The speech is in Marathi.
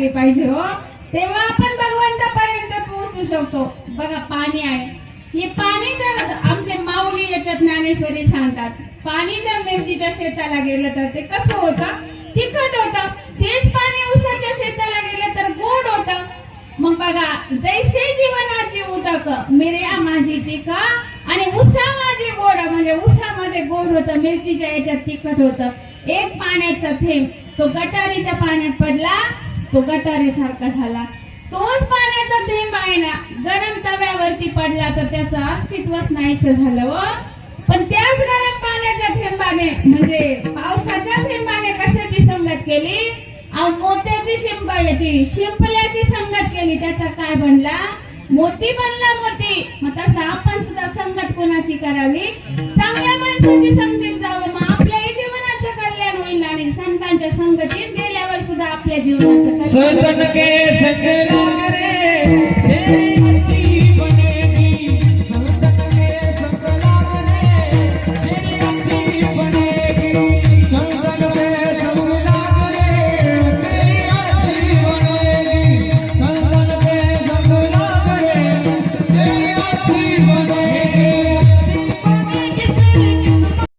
झाली पाहिजे हो, तेव्हा आपण भगवंतापर्यंत पोहोचू शकतो. बघा पाणी आहे, हे पाणी जर आमचे माऊली याच्यात ज्ञानेश्वरी सांगतात, पाणी जर मिरचीच्या शेताला गेलं तर ते कसं होतं, तिखट होतं. तेच पाणी उसाच्या शेताला गेलं तर गोड होतं. मग बघा, जैसे जीवनाची उदक मिर्या माझी तिखा आणि उसा माझी गोड, म्हणजे उसामध्ये गोड होतं, मिरचीच्या याच्यात तिखट होतं. एक पाण्याचा थेंब तो गटारीच्या पाण्यात पडला, तो गटारीसारखा झाला. तोच पाण्याचा थेंब आहे ना, गरम तव्यावरती पडला तर त्याचं अस्तित्वच नाहीसं झालं व. पण त्याच गरम पाण्याच्या थेंबाने, म्हणजे पावसाच्या थेंबाने कशाची संगत केली, मोत्याची शिंपल्याची संगत केली, त्याचा काय बनला, मोती बनला मोती. मग तसं आपण सुद्धा संगत कोणाची करावी, चांगल्या माणसाची संगतीत जावं, मग आपल्याही जीवनाचं कल्याण होईल. आणि संतांच्या संगतीत गेल्यावर सुद्धा आपल्या जीवनाचं कल्याण.